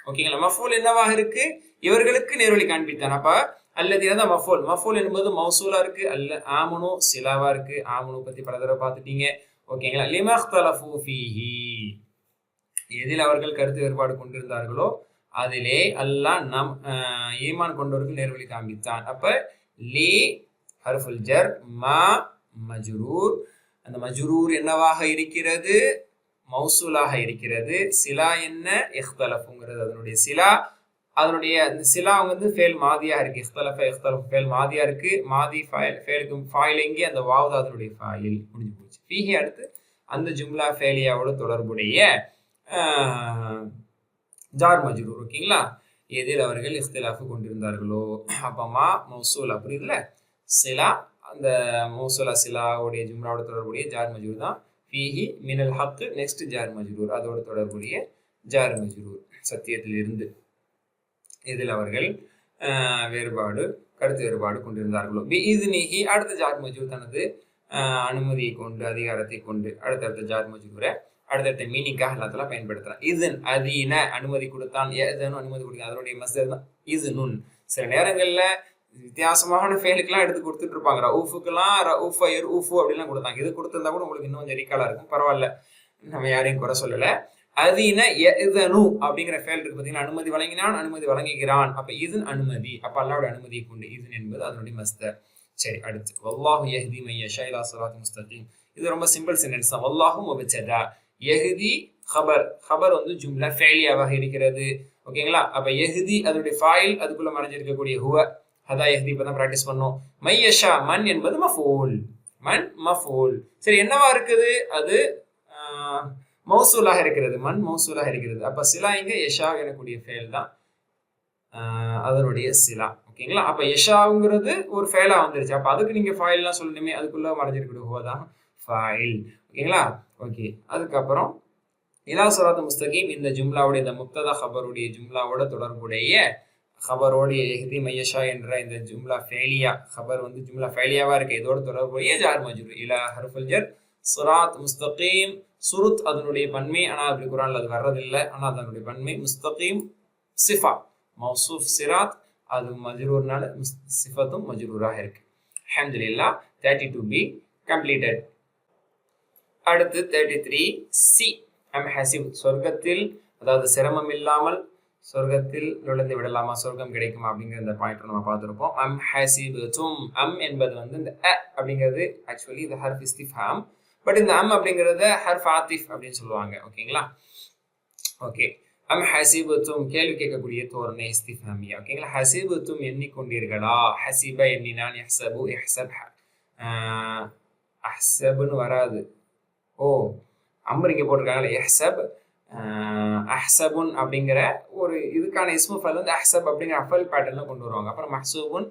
ஓகேங்களா? மஃபூல் என்னவாக இருக்கு? இவர்களுக்கு நேர்வழி காண்பித்தான். அப்ப அல்லதீன தான் மஃபூல். மஃபூல் என்பது மௌசூலா இருக்கு. ஆமனு சிலாவா இருக்கு. ஆமனு பத்தி பல தடவை பார்த்துட்டீங்க. ஓகேங்களா? லிமக்தலஃபு ஃபீஹி, எதில் அவர்கள் கருத்து வேறுபாடு கொண்டிருந்தார்களோ அதிலே அல்லாஹ் நம் ஈமான் கொண்டவர்கள் நேர்வழி காண்பித்தான். அப்ப லி ஹர்ஃபுல் ஜர், மா மஜ்ரூர். அந்த மஜ்ரூர் என்னவாக இருக்கிறது? மௌசூலாக இருக்கிறது. சிலா என்ன? இஹ்தலஃபுங்கிறது அதனுடைய சிலா. அதனுடைய சிலா வந்து ஃபேல் மாதியா இருக்கு. இஹ்தலஃப ஃபேல் மாதியா இருக்கு. மாதி ஃபேலுக்கு ஃபாயில் எங்கே? அந்த வாவ் தான் அதனுடைய ஃபாயில். முடிஞ்சு போச்சு. ஃபீஹி அடுத்து அந்த ஜும்லா ஃபேலியாவோட தொடர்புடைய ஜார் மஜ்ரூர். ஓகேங்களா? எதில் அவர்கள் இஃப்திலாஃபு கொண்டிருந்தார்களோ. அப்பமா மௌசூலா, புரியுதுல? சிலா, அந்த மௌசூலா சிலாவுடைய ஜும்லாவோட தொடர்புடைய ஜார் மஜ்ரூர் தான் ஃபீஹி மினல் ஹக்கு. நெக்ஸ்ட் ஜார் மஜ்ரூர், அதோட தொடர்புடைய ஜார் மஜ்ரூர் சத்தியத்திலிருந்து. இதில் அவர்கள் கருத்து வேறுபாடு கொண்டிருந்தார்களோ. பிஇذنஹி அடுத்த ஜார் மஜ்ரூர் தனது அனுமதியை கொண்டு, அதிகாரத்தை கொண்டு அடுத்தடுத்த ஜார் மஜ்ரூரை அடுத்தடுத்த மீனிங்காக எல்லாத்தெல்லாம் பயன்படுத்துறான். இதன் அதீன அனுமதி கொடுத்தான், அனுமதி கொடுத்தான், அதனுடைய மஸ்தர் தான் இஸ்னுன். சில நேரங்கள்ல வித்தியாசமான ஃபேலுக்கெல்லாம் எடுத்து கொடுத்துட்டு இருப்பாங்க. ரவுஃபுக்கெல்லாம் ரவுஃப யர்ஊஃபு அப்படிலாம் கொடுத்தாங்க. இது கொடுத்திருந்தா கூட உங்களுக்கு இன்னும் கொஞ்சம் ரீகாலா இருக்கும். பரவாயில்ல, நம்ம யாரையும் குறை சொல்லலை. அதீன யஅ்தனு அப்படிங்கிற ஃபேல் இருக்கு பார்த்தீங்கன்னா, அனுமதி வழங்கினான், அனுமதி வழங்குகிறான். அப்ப இதன் அனுமதி, அப்ப அல்லாஹ்வோட அனுமதியை கொண்டு இதன் என்பது அதனுடைய மஸ்தர். சரி, அடுத்து வல்லாஹு யஹ்தி மன் யஷா இலா ஸிராத்தின் முஸ்தகீம். இது ரொம்ப சிம்பிள் சென்டென்ஸ் தான். வல்லாஹு முபத்ததா, யஹ்தி ஹபர் வந்து ஜும்லா ஃபேலியாவாக இருக்கிறது. ஓகேங்களா? அப்ப யஹ்தி அதனுடைய ஃபாயில், அதுக்குள்ள மறைஞ்சிருக்கக்கூடிய ஹுவ, ஹதா யஹ்தி இப்பதான் பிராக்டிஸ் பண்ணோம். மன் யஷா, மன் என்பது மஃபூல். மன் மஃபூல். சரி, என்னவா இருக்குது? அது மௌசூலாக இருக்கிறது. மன் மௌசூலாக இருக்கிறது. அப்ப சிலா இங்க யஷா எனக்கூடிய ஃபேல் தான் அதனுடைய சிலா. ஓகேங்களா? அப்ப யஷாவுங்கிறது ஒரு ஃபேலா வந்துருச்சு. அப்ப அதுக்கு நீங்க ஃபாயில்லாம் சொல்லணுமே, அதுக்குள்ள மறைஞ்சிருக்கக்கூடிய ஹுவ தான் ஃபாயில். ஓகேங்களா? ஓகே, அதுக்கப்புறம் இலா ஸிராத்தின் முஸ்தகீம் இந்த ஜும்லாவுடைய, இந்த முப்ததா ஹபருடைய ஜும்லாவோட தொடர்புடைய ஹபரோடைய யஹ்தி மன் யஷா என்ற இந்த ஜும்லா ஃபேலியா, ஹபர் வந்து ஜும்லா ஃபேலியாவா இருக்கு. இதோட தொடர்புடைய ஜார் மஜ்ரூர் இலா ஹர்ஃபுல் ஜர். ஸிராத் முஸ்தகீம், சுருத் அதனுடைய பன்மை, ஆனா அப்படி குர்ஆன்ல அது வர்றதில்லை. ஆனா அதனுடைய பன்மை. முஸ்தகீம் சிஃபா, மௌசூஃப் சிராத், அது மஜ்ரூர்னால சிஃபத்தும் மஜ்ரூராக இருக்கு. அல்ஹம்துலில்லாஹ், 32B கம்ப்ளீட்டட். அடுத்து 33C. அம் ஹசிப், சொர்க்கத்தில், அதாவது சிரமம் இல்லாமல் சொர்க்கத்தில் நுழைந்து விடலாமா, சொர்க்கம் கிடைக்குமா அப்படிங்கிற இந்த பாயிண்ட் நம்ம பார்த்துருப்போம். அம் ஹசிபுதும், அம் என்பது வந்து இந்த அப்படிங்கிறது ஆக்சுவலி இது ஹர்ஃப் இஸ்திஃபாம். பட் இந்த அம் அப்படிங்கிறத ஹர்ஃப் ஆத்திஃப் அப்படின்னு சொல்லுவாங்க. ஓகேங்களா? ஓகே, அம் ஹசிபுதும் கேள்வி கேட்கக்கூடிய தோரணை இஸ்திஃபாமியா. ஓகேங்களா? ஹசிபுதும் எண்ணிக்கொண்டீர்களா. ஹசிப எண்ணினான், யஹ்சபு யஹ்சப், அஹ்சப்னு வராது. ஓ, அம்பர் இங்கே போட்டிருக்காங்களே யஹ்சப், அஹ்சபுன் அப்படிங்கிற ஒரு இதுக்கான இஸ்மு ஃபல் வந்து அஹ்சப் அப்படிங்கிற அஃபல் பேட்டர்ல கொண்டு வருவாங்க. அப்புறம் மஹ்சூபுன்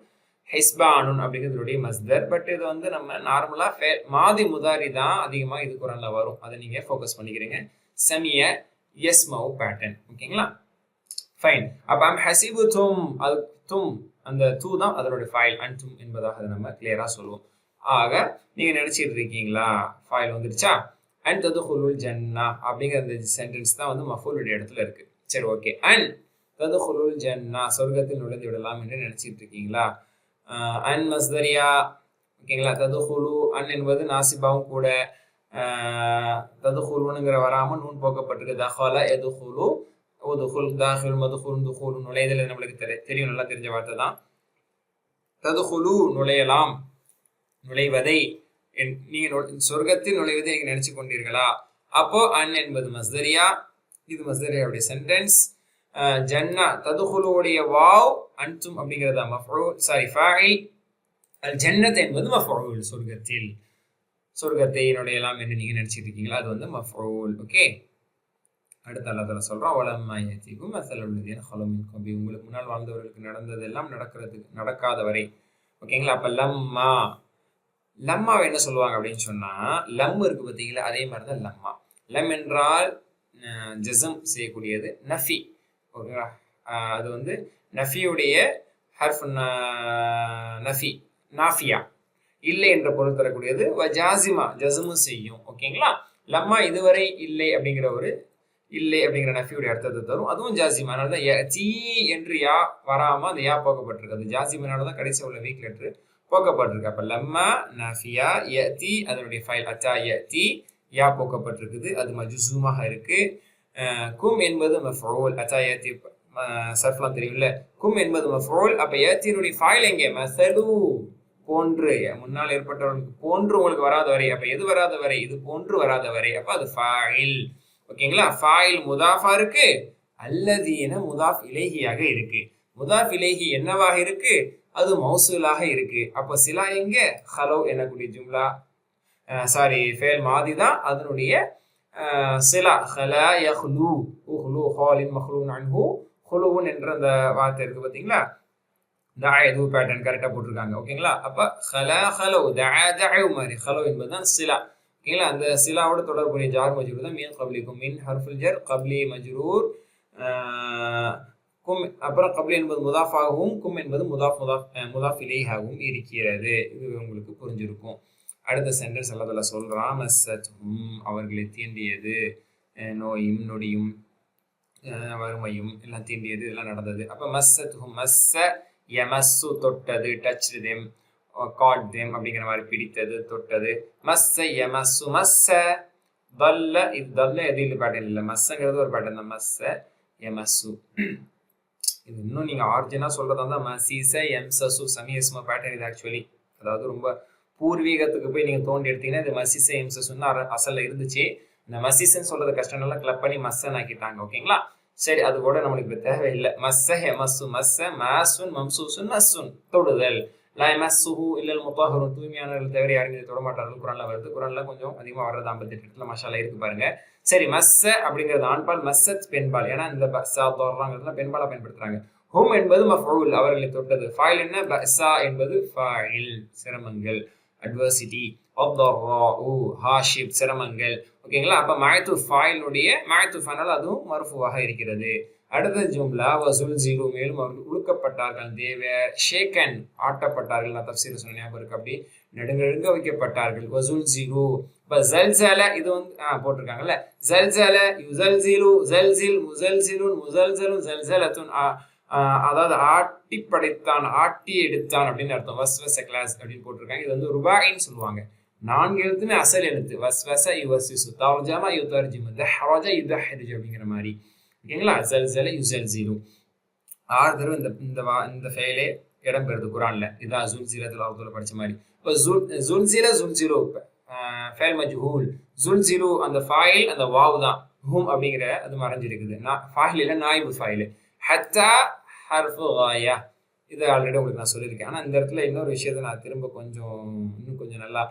ஹிஸ்பானுன் அப்படிங்கிறதுடைய மஸ்தர். பட் இது வந்து நம்ம நார்மலா மாதி முதாரி தான் அதிகமாக இது குரான்ல வரும். அதை நீங்க ஃபோக்கஸ் பண்ணிக்கிறீங்க. சமிய யஸ்மவு பேட்டர்ன். ஓகேங்களா? ஃபைன். அப்ப அம் ஹசிபுதும், அது தும், அந்த தூ தான் அதனுடைய ஃபைல். அன்தும் என்பதாக அதை நம்ம கிளியரா சொல்லுவோம். ஆக நீங்க நினைச்சிட்டு இருக்கீங்களா ஃபைல் வந்துருச்சா? அன் ததுகுலுல் ஜன்னா அப்படிங்கிற அந்த சென்டென்ஸ் தான் வந்து மஃபூலுடைய இடத்துல இருக்கு. சரி, ஓகே. அன் ததுகுலுல் ஜன்னா, சொர்க்கத்தில் நுழைந்து விடலாம் என்று நினைச்சிட்டு இருக்கீங்களா? அன் மஸ்தரியா. ஓகேங்களா? ததுகுலு, அன் என்பது நாசிபாவும் கூட. ததுகுலுங்கிற வராமல் நூன் போக்கப்பட்டிருக்கு. தஹல எதுகுலு, உதுகுல், தாஹில், மதுகுல், துகுல், நுழைதல் நம்மளுக்கு தெரியும், நல்லா தெரிஞ்ச வார்த்தை தான். ததுகுலு நுழையலாம், நுழைவதை, நீங்க சொர்க்கத்தில் நுழைவதை நீங்க நினைச்சு கொண்டீர்களா? அப்போ அன் என்பது மஸ்தரியா, இது மஸ்தரியாவுடைய சென்டென்ஸ். ஜன்னா ததுகுலுடைய வாவ், அன்தும் அப்படிங்கிறதா மஃஊல், சாரி ஃபாயில். அல் ஜன்னத் என்பது மஃஊல், சொர்க்கத்தில், சொர்க்கத்தை நுழையலாம் என்று நீங்க நினைச்சிட்டு இருக்கீங்களா, அது வந்து மஃஊல். ஓகே, அடுத்து அல்லாஹ் தஆலா சொல்றான் வலம்மா யதீகும் மஸலுல் லதீன ஹலு மின் கப்லி, உங்களுக்கு முன்னால் வாழ்ந்தவர்களுக்கு நடந்ததெல்லாம் நடக்காத வரை. ஓகேங்களா? அப்ப லம்மாவை என்ன சொல்லுவாங்க அப்படின்னு சொன்னா, லம் இருக்கு பார்த்தீங்களா, அதே மாதிரி தான் லம்மா. லம் என்றால் ஜஸம் செய்யக்கூடியது, நஃபி. ஓகேங்களா? அது வந்து நஃபியுடைய ஹர்ஃப், நஃபி நாஃபியா, இல்லை என்ற பொருள் தரக்கூடியது. ஜாசிமா, ஜஸமும் செய்யும். ஓகேங்களா? லம்மா இதுவரை இல்லை அப்படிங்கிற ஒரு இல்லை அப்படிங்கிற நஃபியுடைய அர்த்தத்தை தரும். அதுவும் ஜாசிமா. அதனால தான் தீ என்று யா வராம அந்த யா போக்கப்பட்டிருக்கு. அது ஜாசிமனால தான் கடைசி உள்ள வீக் லெட்டர் போக்கப்பட்டிருக்கு. அப்ப லம்மா நஃபியா யதி அதனுடைய ஃபைல் அத்தா யதி, யா போக்கப்பட்டிருக்குது, அது மஜ்சூமாக இருக்கு. கும் என்பது மஃஊல், அத்தா யதி சர்ஃப்லாம் தெரியும்ல, கும் என்பது மஃஊல். அப்ப யத்தினுடைய ஃபைல் எங்கே? மஸலு, போன்று, முன்னால் ஏற்பட்டவர்களுக்கு போன்று உங்களுக்கு வராத வரை. அப்ப எது வராத வரை? இது போன்று வராத வரை. அப்ப அது ஃபாயில். ஓகேங்களா? ஃபாயில் முதாஃபா இருக்கு, அல்லதீன முதாஃப் இலைஹியாக இருக்கு. முதாஃப் இலைஹி என்னவாக இருக்கு? அது மௌசூலாக இருக்கு. அப்ப சிலா எங்க? ஹலோ எனக்கூடிய ஜும்லா, சாரி ஃபேல் மாதி தான் அதனுடைய சிலா. ஹலா யஹ்லு, உஹ்லு ஹாலின் மஹ்லூன் அன்ஹு, ஹுலுவுன் என்ற அந்த வார்த்தை இருக்கு பாத்தீங்களா, தாயது பேட்டர்ன் கரெக்டா போட்டிருக்காங்க. ஓகேங்களா? அப்ப ஹலா ஹலோ தஅ மாதிரி ஹலோ என்பதுதான் சிலா. ஓகேங்களா? அந்த சிலாவோட தொடர்புடைய ஜார் மஜ்ரூர் தான் மீன் கப்லிக்கும். மின் ஹர்ஃபுல் ஜர், கப்லி மஜ்ரூர், கும் அப்புறம் கப்லி என்பது முதாஃபாகவும் கும் என்பது முதாஃப் இலைஹாகவும் இருக்கிறது. இது உங்களுக்கு புரிஞ்சிருக்கும். அடுத்த சென்டென்ஸ் அல்லாஹ் தஆலா சொல்றான், மஸ்ஸத்ஹும் அவர்களை தீண்டியது, நோயும் நொடியும் வறுமையும் எல்லாம் தீண்டியது, இதெல்லாம் நடந்தது. அப்ப மஸ்ஸத்ஹும், மஸ்ஸ யமஸ்ஸு தொட்டது, டச் தெம், காட் தெம் அப்படிங்கிற மாதிரி பிடித்தது, தொட்டது. மஸ்ஸ யமஸ்ஸு, மஸ்ஸ தல்ல, இது தல்ல எதில் பேட்டர்ன் இல்லை, மஸ்ஸங்கிறது ஒரு பேட்டர்ன் தான். மஸ்ஸ யமஸ்ஸு, இது இன்னும் நீங்க ஆர்ஜினா சொல்றதா இருந்தா மசீச எம்சசு சமீஸ்ம பேட்டர்ன். இது ஆக்சுவலி அதாவது ரொம்ப பூர்வீகத்துக்கு போய் நீங்க தோண்டி எடுத்தீங்கன்னா இது மசீச எம்சசுன்னு அசல்ல இருந்துச்சு. இந்த மசீசன்னு சொல்றது கஷ்டம் கிளப் பண்ணி மஸ்ஸன் ஆக்கிட்டாங்க. ஓகேங்களா? சரி, அது கூட நம்மளுக்கு இப்போ தேவையில்லை. மஸ்ஸ ஹெமஸ்ஸு, மஸ்ஸ மாசுன் மம்சூசுன் மஸ்ஸுன், தொடுதல். லா யமஸ்ஸுஹு இல்லல் முத்தஹ்ஹருன், தூய்மையானவர்கள் தவிர யாரும் இதை தொட மாட்டார்கள். குரான்ல வருது. குரான்ல கொஞ்சம் அதிகமாக வர்றது 58 இடத்துல மஷாலா இருக்கு பாருங்க. சரி, மஸ்ஸ அப்படிங்கிறது ஆண்பால், மஸ்ஸத் பெண்பால். ஏன்னா இந்த பஸ்ஸா தோறாங்கிறதுல பெண்பாலா பயன்படுத்துறாங்க. ஹும் என்பது மஃஊல், அவர்களை தொட்டது. ஃபாயில் என்ன? பஸ்ஸா என்பது ஃபாயில், சிரமங்கள், அட்வர்சிட்டி. அத்ராஉ ஹாஷிப், சிரமங்கள். ஓகேங்களா? அப்ப மஅது ஃபாயிலுடைய மஅது ஃபனல் அதுவும் மர்ஃபூவாக இருக்கிறது. அடுத்த ஜும்லா வஸுல்ஸிலு, மேலும் அவர்கள் உழுக்கப்பட்டார்கள். தே வேர் ஷேக்கன், ஆட்டப்பட்டார்கள். நான் தஃப்சீர் சொன்ன ஞாபகம் இருக்கு. அப்படி நடுங்க வைக்கப்பட்டார்கள். வஸுல்ஸிலு. இப்ப ஸல்ஸல இது வந்து போட்டிருக்காங்கல்ல, ஸல்ஸல யுஸல்ஸிலு, ஸல்ஸில், முஸல்ஸிலுன், முஸல்ஸலுன், ஸல்ஸலத்துன், அதாவது ஆட்டி படைத்தான், ஆட்டி எடுத்தான் அப்படின்னு அர்த்தம். வஸ்வஸ கிளாஸ் அப்படின்னு போட்டிருக்காங்க. இது வந்து ருபாயின்னு சொல்லுவாங்க. 4 எழுத்துமே அசல் எழுத்து. வஸ்வஸ யுவஸ்விசு, தர்ஜமா யுதர்ஜிமு, தஹ்ரஜ யுதஹ்ரிஜு அப்படிங்கிற மாதிரி. ஓகேங்களா? ஸல்ஸல யுஸல்ஸிலு 6 தடவை இந்த ஃபெயிலே இடம்பெறுது குரான்ல. இதான் ஸுல்ஸிலத்துல் அர்துல படிச்ச மாதிரி. இப்போ ஸுல்ஸில ஸுல்ஸிலு ஃபெயில் மஜ்ஹூல், ஸுல்ஸிலு அந்த ஃபாயில் அந்த வாவ் தான், ஹும் அப்படிங்கிற அது மறைஞ்சிருக்குது. ஃபாயில் இல்லை, நாயிபு ஃபாயில். ஹத்தா ஹர்ஃபு காயா, இது ஆல்ரெடி உங்களுக்கு நான் சொல்லியிருக்கேன். ஆனால் இந்த இடத்துல இன்னொரு விஷயத்தை நான் திரும்ப இன்னும் கொஞ்சம் நல்லா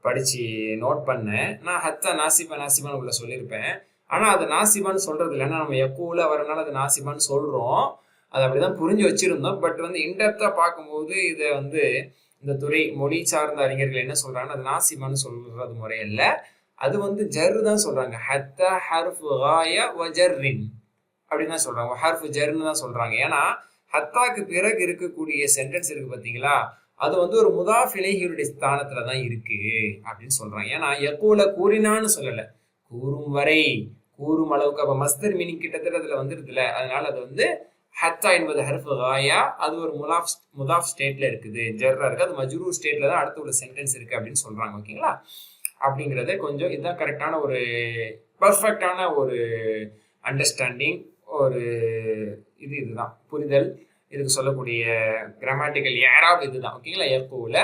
படித்து நோட் பண்ணேன். நான் ஹத்தா நாசிபான்னு உங்களை சொல்லியிருப்பேன். ஆனால் அது நாசிபான்னு சொல்கிறது இல்லை. ஏன்னா நம்ம எப்போல வரனால அது நாசிபான்னு சொல்கிறோம். அது அப்படி தான் புரிஞ்சு வச்சுருந்தோம். பட் வந்து இன்டெப்த்தாக பார்க்கும்போது இதை வந்து இந்த துறை மொழி சார்ந்த அறிஞர்கள் என்ன சொல்கிறாங்கன்னா, அது நாசிபான்னு சொல்கிறது முறையில்லை, அது வந்து ஜர்ரு தான் சொல்கிறாங்க. ஹத்தா ஹர்ஃபு காயா வ ஜர்ரின் அப்படின்னு தான் சொல்கிறாங்க. ஹர்ஃபு ஜர்ன்னு தான் சொல்கிறாங்க. ஏன்னா ஹத்தாக்கு பிறகு இருக்கக்கூடிய சென்டென்ஸ் இருக்கு பார்த்தீங்களா, அது வந்து ஒரு முதாஃப் இலைஹியுடைய ஸ்தானத்துல தான் இருக்கு அப்படின்னு சொல்றாங்க. ஏன்னா யகூல கூறினான்னு சொல்லலை, கூறும் வரை, கூறும் அளவுக்கு. அப்ப மஸ்தர் மீனிங் கிட்டத்தட்ட அதுல வந்துருதுல, அதனால அது வந்து ஹத்தா என்பது ஹர்ஃபு காயா, அது ஒரு முதாஃப் ஸ்டேட்ல இருக்குது, ஜர்ரா இருக்கு, அது மஜ்ரூர் ஸ்டேட்ல தான் அடுத்த உள்ள சென்டென்ஸ் இருக்கு அப்படின்னு சொல்றாங்க. ஓகேங்களா? அப்படிங்கிறத கொஞ்சம் இதுதான் கரெக்டான ஒரு பர்ஃபெக்டான ஒரு அண்டர்ஸ்டாண்டிங், ஒரு இதுதான் புரிதல். இதுக்கு சொல்லக்கூடிய கிராமட்டிக்கல் ஏராப் இதுதான். ஓகேங்களா? யக்கூல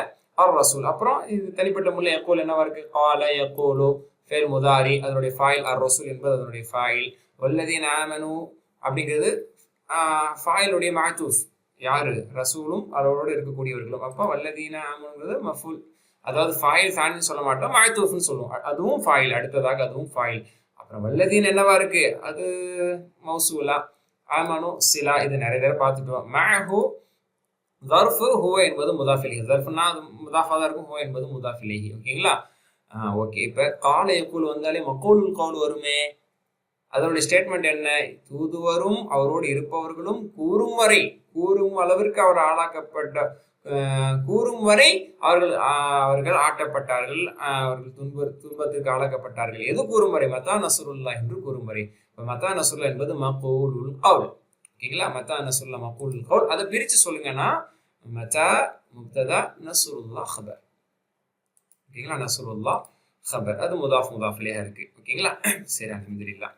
அர் ரசூல். அப்புறம் இது தனிப்பட்ட முறை யக்கூல் என்னவா இருக்கு? கால யக்கூலு ஃபெயில் முதாரி, அதனுடைய ஃபாயில். அர் ரசூல் என்பது அதனுடைய ஃபாயில். வல்லதீன ஆமனு அப்படிங்கிறது ஃபாயிலுடைய மாத்தூஃப். யாரு? ரசூலும் அதோடு இருக்கக்கூடியவர்களும். அப்போ வல்லதீன ஆமனுங்கிறது மஃபூல், அதாவது ஃபாயில் ஃபேன்னு சொல்ல மாட்டோம், மாத்தூஃப்னு சொல்லுவோம். அதுவும் ஃபாயில், அடுத்ததாக அதுவும் ஃபாயில். அப்புறம் வல்லதீன் என்னவா இருக்கு, அது மௌசூலா. ஆமனு சிலா, இது நிறைய பேர் பார்த்துட்டோம். மஅஹு ظرஃபு, ஹுவ என்பது முதாஃப் இலைஹி. ظرஃப்னா அது முதாஃபா தான் இருக்கும், ஹுவ என்பது முதாஃப் இலைஹி. ஓகேங்களா? ஓகே. இப்ப கால யக்கூல் வந்தாலே மக்கூலுல் கவுல் வருமே. அதனுடைய ஸ்டேட்மெண்ட் என்ன? தூதுவரும் அவரோடு இருப்பவர்களும் கூறும் வரை, கூறும் அளவிற்கு அவர் ஆளாக்கப்பட்ட, கூறும் வரை அவர்கள் ஆட்டப்பட்டார்கள், அவர்கள் துன்பத்திற்கு ஆளாக்கப்பட்டார்கள். எது கூறும் வரை? மத்தா நஸ்ருல்லா என்று கூறும் வரை. மத்தா நஸ்ருல்லா என்பது மக்கூலுல் கவுல். ஓகேங்களா? மத்தா நஸ்ருல்லா மக்கூலுல் கவுல். அதை பிரிச்சு சொல்லுங்கன்னா மத்தா முப்ததா, நஸ்ருல்லா ஹபர். ஓகேங்களா? நஸ்ருல்லா ஹபர், அது முதாஃப் முதாஃப் இலைஹி இருக்கு. ஓகேங்களா? சரி, அல்ஹம்துலில்லாஹ்.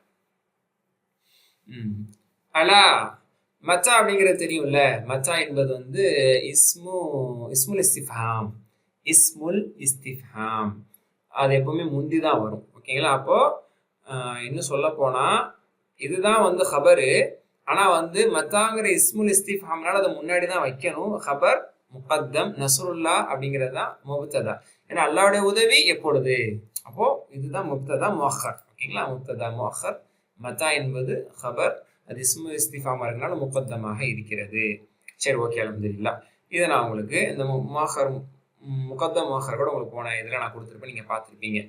அலா, மச்சா அப்படிங்கிறது தெரியும்ல. மச்சா என்பது வந்து இஸ்முல் இஸ்திஃபாம். இஸ்முல் இஸ்திஃபாம் அது எப்பவுமே முந்தி தான் வரும். ஓகேங்களா? அப்போ இன்னும் சொல்ல போனா இதுதான் வந்து ஹபரு. ஆனா வந்து மத்தாங்கிற இஸ்முல் இஸ்திஃபாம்னால அதை முன்னாடி தான் வைக்கணும். ஹபர் முகத்தம், நஸ்ருல்லா அப்படிங்கிறது தான் முப்ததா. ஏன்னா அல்லாஹ்வுடைய உதவி எப்பொழுது, அப்போ இதுதான் முப்ததா முஅக்கர். ஓகேங்களா? முப்ததா முஅக்கர். மத்தா என்பது ஹபர், அது இஸ்மு இஸ்திஃபாமா இருக்கனால முகத்தமாக இருக்கிறது. சரி, ஓகே, அல்ஹம்துலில்லாஹ். இதை நான் உங்களுக்கு இந்த முகத்தம் முஅக்கர் கூட உங்களுக்கு போன இதில் நான் கொடுத்துருப்பேன், நீங்கள் பார்த்துருப்பீங்க.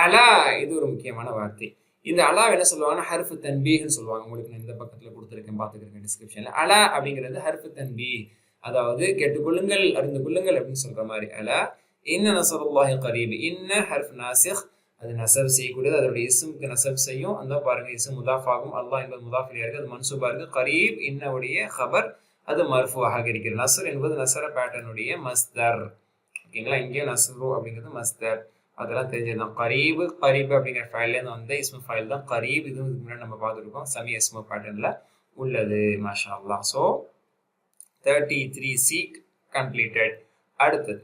அலா, இது ஒரு முக்கியமான வார்த்தை. இந்த அலா என்ன சொல்லுவாங்கன்னா ஹர்ஃபு தன்பீஹ்னு சொல்லுவாங்க. உங்களுக்கு நான் இந்த பக்கத்தில் கொடுத்துருக்கேன், பார்த்துக்கிறேன் டிஸ்கிரிப்ஷனில். அலா அப்படிங்கிறது ஹர்ஃபு தன்பீஹ், அதாவது கேட்டுக்கொள்ளுங்கள், அறிந்து கொள்ளுங்கள் அப்படின்னு சொல்ற மாதிரி. அலா இன்ன நஸ்ருல்லாஹி கரீப். இன்ன ஹர்ஃப் நாசிக், அது நசப் செய்யக்கூடியது, அதனுடைய இஸ்முக்கு நசப் செய்யும். அந்த பாருங்க, இஸ்ம் முதாஃப் ஆகும். அல்லாஹ் என்பது முதாஃப் இலைஹி இருக்கு, அது மன்சூபா இருக்கு. கரீப் இன்னவுடைய ஹபர், அது மர்ஃபூஆக இருக்கிறது. நஸ்ர் என்பது நசர பேட்டர்னுடைய மஸ்தர். ஓகேங்களா? இங்கே நஸ்ரு அப்படிங்கிறது மஸ்தர், அதெல்லாம் தெரிஞ்சதுதான். கரீபு, கரீபு அப்படிங்கிற ஃபைல்லேருந்து வந்த இஸ்மு ஃபைல் தான் கரீப். இதுவும் இதுக்கு முன்னாடி நம்ம பார்த்துருக்கோம், சமி இஸ்மு பேட்டர்னில் உள்ளது. மாஷா அல்லாஹ். So 33C completed. அடுத்தது